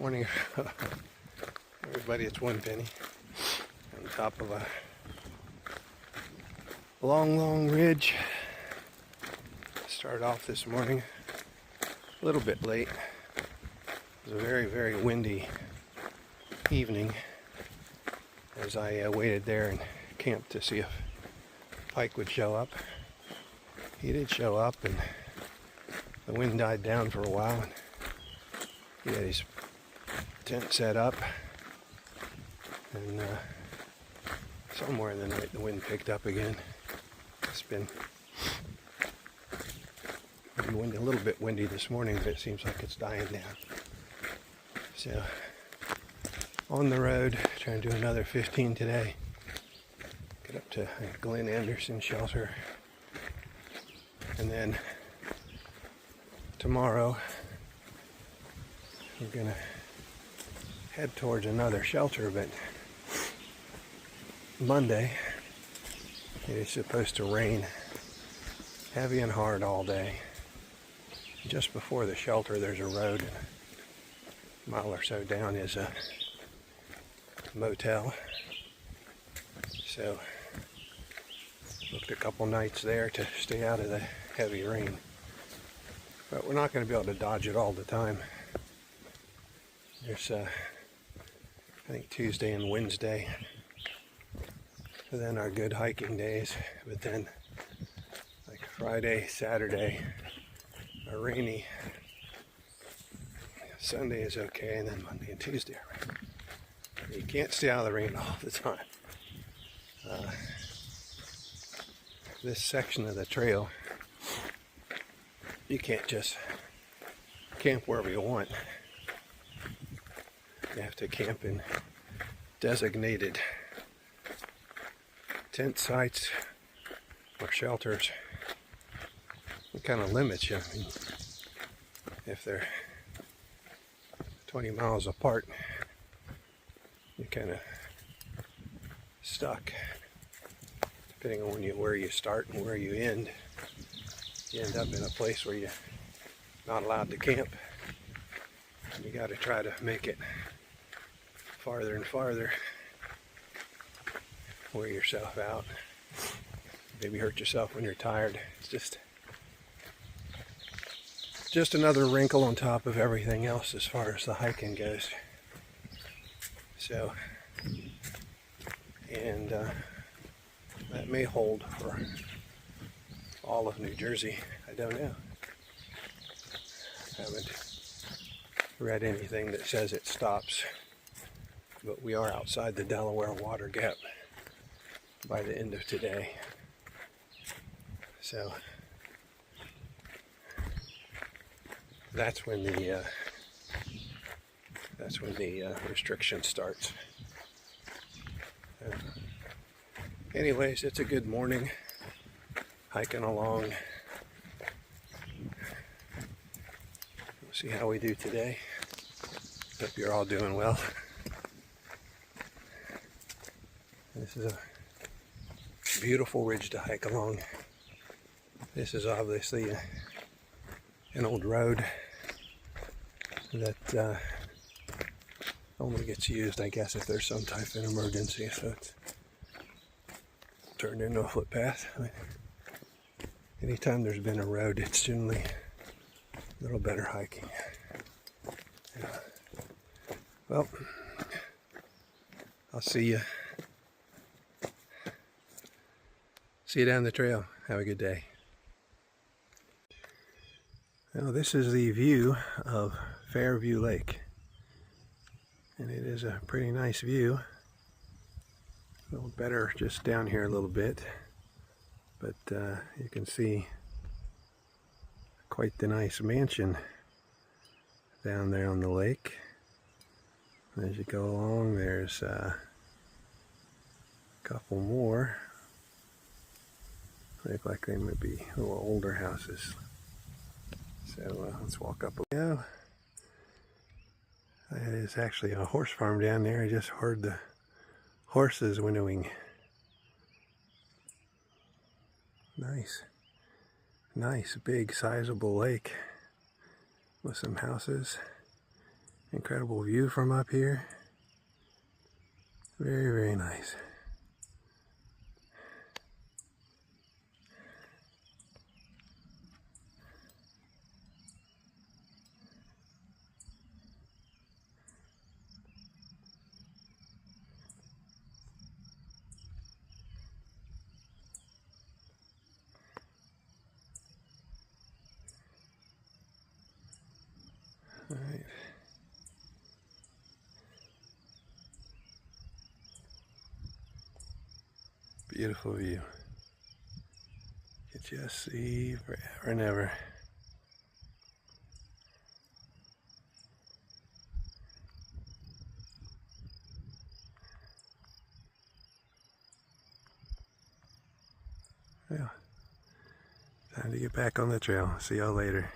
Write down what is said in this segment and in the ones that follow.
Morning, everybody. It's One Penny on top of a long ridge. Started off this morning a little bit late. It was a very windy evening as I waited there and camped to see if Pike would show up. He did show up, and the wind died down for a while. And he had his tent set up, and somewhere in the night the wind picked up again. It's been windy, a little bit windy this morning, but it seems like it's dying down. So on the road, trying to do another 15 today. Get up to Gren Anderson Shelter, and then tomorrow we're gonna head towards another shelter, but Monday it is supposed to rain heavy and hard all day. Just before the shelter there's a road, and a mile or so down is a motel. So booked a couple nights there to stay out of the heavy rain. But we're not going to be able to dodge it all the time. There's I think Tuesday and Wednesday, and then our good hiking days, but then like Friday, Saturday are rainy. Sunday is okay, and then Monday and Tuesday are rainy. You can't stay out of the rain all the time. This section of the trail, you can't just camp wherever you want. You have to camp in designated tent sites or shelters. It kind of limits you. I mean, if they're 20 miles apart, you're kind of stuck. Depending on where you start and where you end, you end up in a place where you're not allowed to camp. You got to try to make it farther and farther. Wear yourself out. Maybe hurt yourself when you're tired. It's just another wrinkle on top of everything else as far as the hiking goes. So, and that may hold for all of New Jersey. I don't know. I haven't read anything that says it stops. But we are outside the Delaware Water Gap by the end of today. So that's when the restriction starts. Anyways, it's a good morning, hiking along. We'll see how we do today. Hope you're all doing well. This is a beautiful ridge to hike along. This is obviously an old road that only gets used, I guess, if there's some type of emergency. So it's turned into a footpath. I mean, anytime there's been a road, it's generally a little better hiking. Yeah. Well, I'll see you down the trail. Have a good day. Now, this is the view of Fairview Lake, and it is a pretty nice view. A little better just down here a little bit, but you can see quite the nice mansion down there on the lake. As you go along, there's a couple more. Look like they might be little older houses. So let's walk up. Yeah, it is actually a horse farm down there. I just heard the horses winnowing. Nice, big, sizable lake with some houses. Incredible view from up here. Very, very nice. All right. Beautiful view. You can just see forever and ever. Well, time to get back on the trail. See y'all later.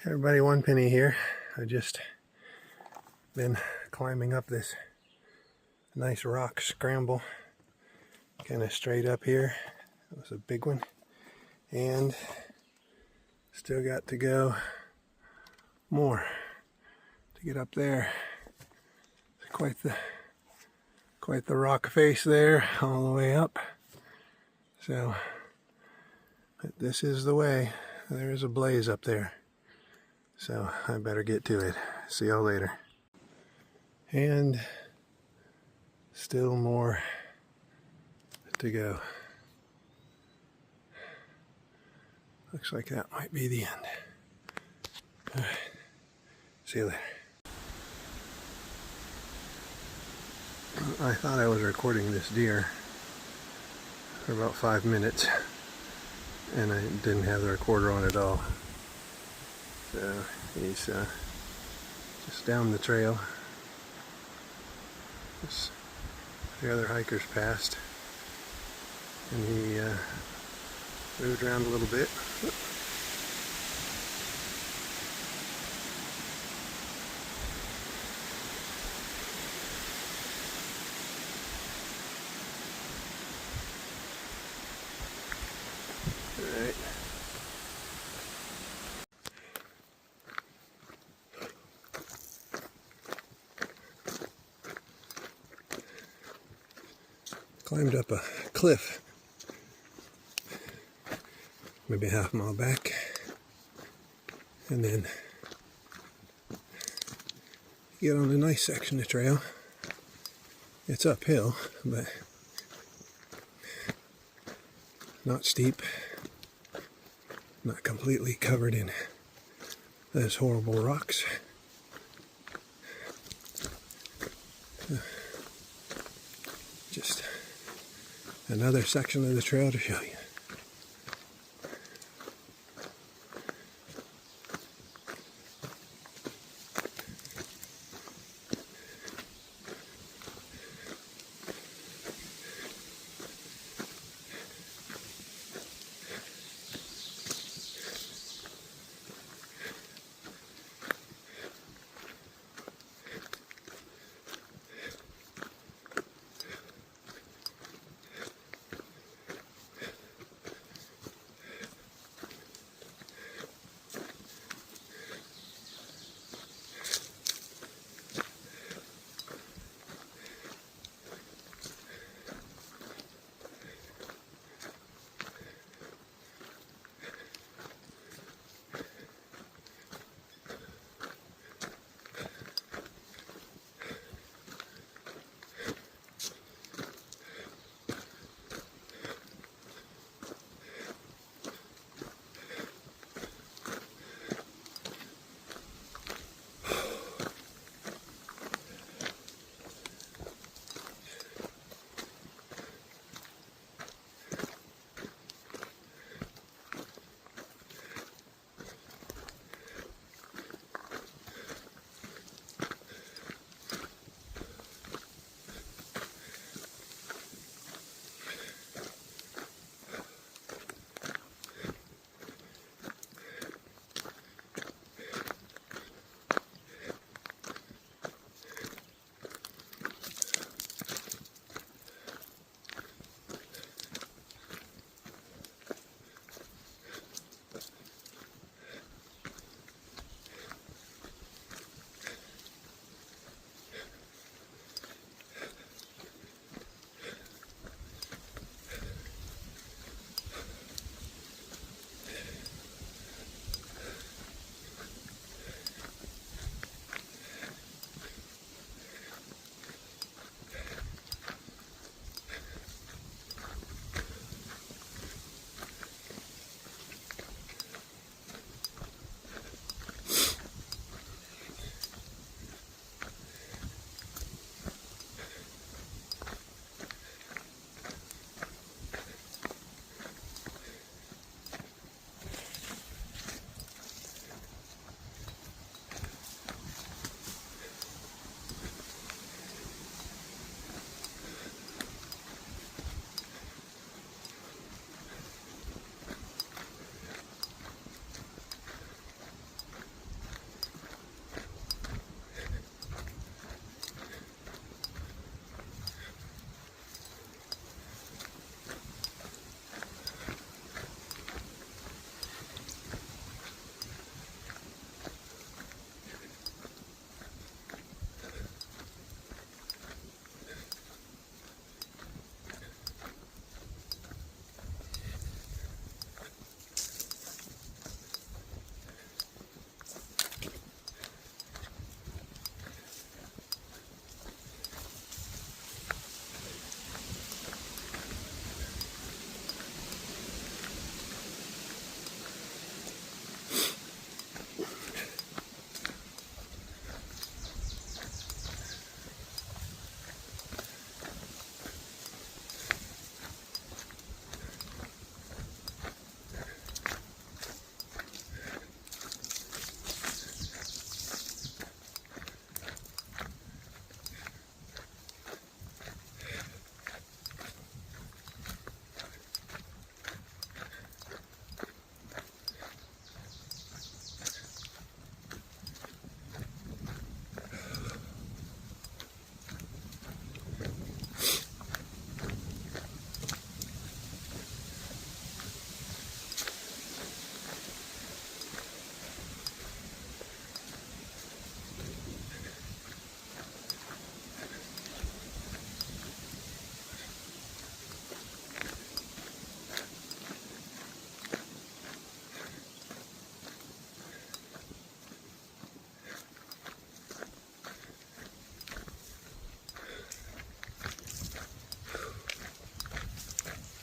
Hey everybody, One Penny here. I just been climbing up this nice rock scramble, kind of straight up here. It was a big one, and still got to go more to get up there. It's quite the rock face there, all the way up. So, but this is the way. There is a blaze up there, so I better get to it. See y'all later. And still more to go. Looks like that might be the end. All right. See you later. I thought I was recording this deer for about 5 minutes, and I didn't have the recorder on at all. So he's just down the trail. Just the other hikers passed, and he moved around a little bit. All right. Climbed up a cliff, maybe a half mile back, and then get on a nice section of trail. It's uphill, but not steep, not completely covered in those horrible rocks. Just another section of the trail to show you.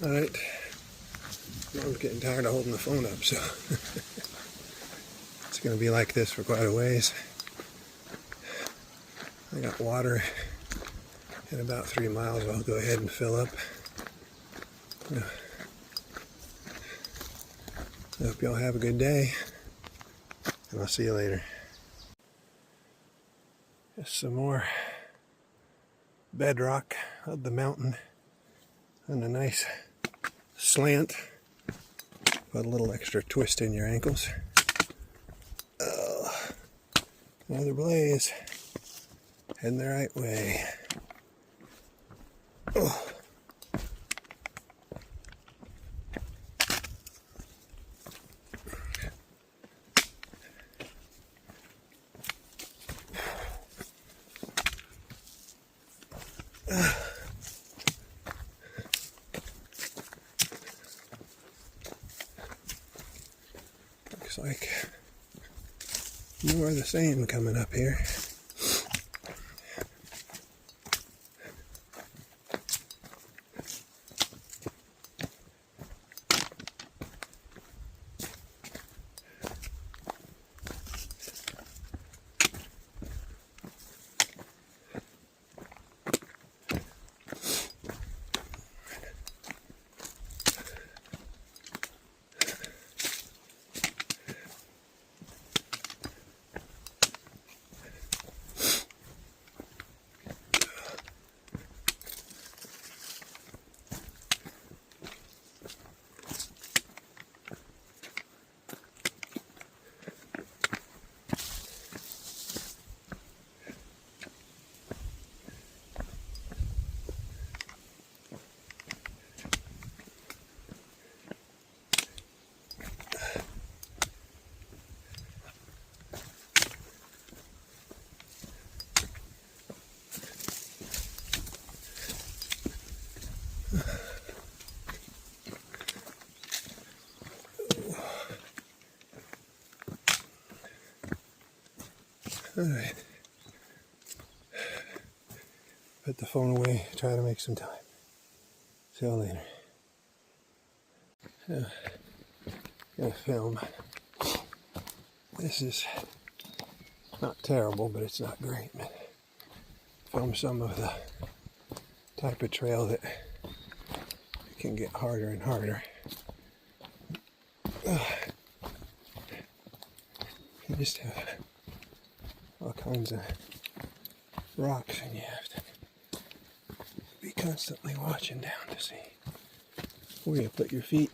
Alright, I'm getting tired of holding the phone up, so it's going to be like this for quite a ways. I got water in about 3 miles. I'll go ahead and fill up. I hope y'all have a good day, and I'll see you later. Just some more bedrock of the mountain and a nice slant. Put a little extra twist in your ankles. Another blaze. Heading the right way. Oh. Looks like more of the same coming up here. Alright. Put the phone away, try to make some time. See you later. Gonna film. This is not terrible, but it's not great. Film some of the type of trail that can get harder and harder. You just have all kinds of rocks, and you have to be constantly watching down to see where you put your feet.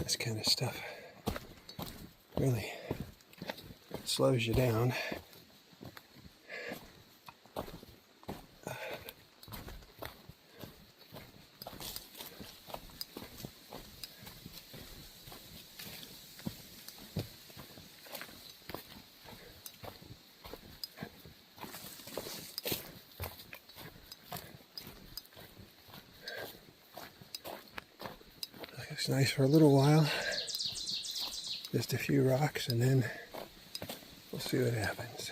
This kind of stuff really slows you down. It's nice for a little while, just a few rocks, and then we'll see what happens.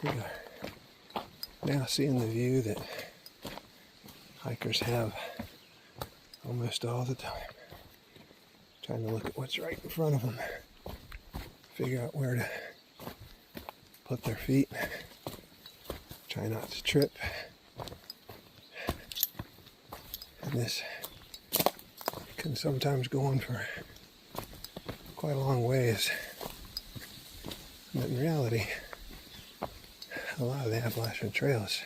We are now seeing the view that hikers have almost all the time. Trying to look at what's right in front of them. Figure out where to put their feet. Try not to trip. And this can sometimes go on for quite a long ways. But in reality, a lot of the Appalachian trails,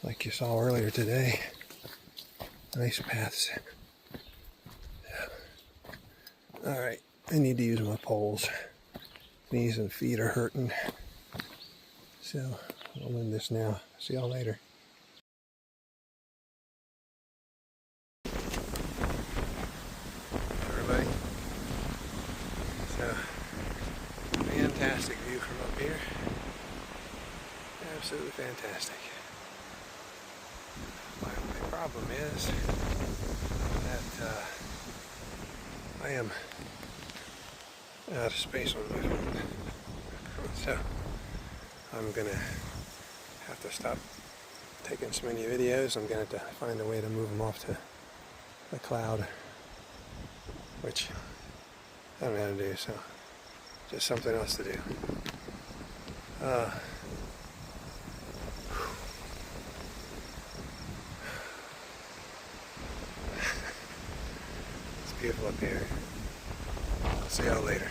like you saw earlier today, nice paths. Alright, I need to use my poles. Knees and feet are hurting. So, I'll end this now. See y'all later. Everybody. So, fantastic view from up here. Absolutely fantastic. My problem is that I am out of space on my phone. So I'm gonna have to stop taking so many videos. I'm gonna have to find a way to move them off to the cloud, which I don't know how to do, so just something else to do. It's beautiful up here. I'll see y'all later.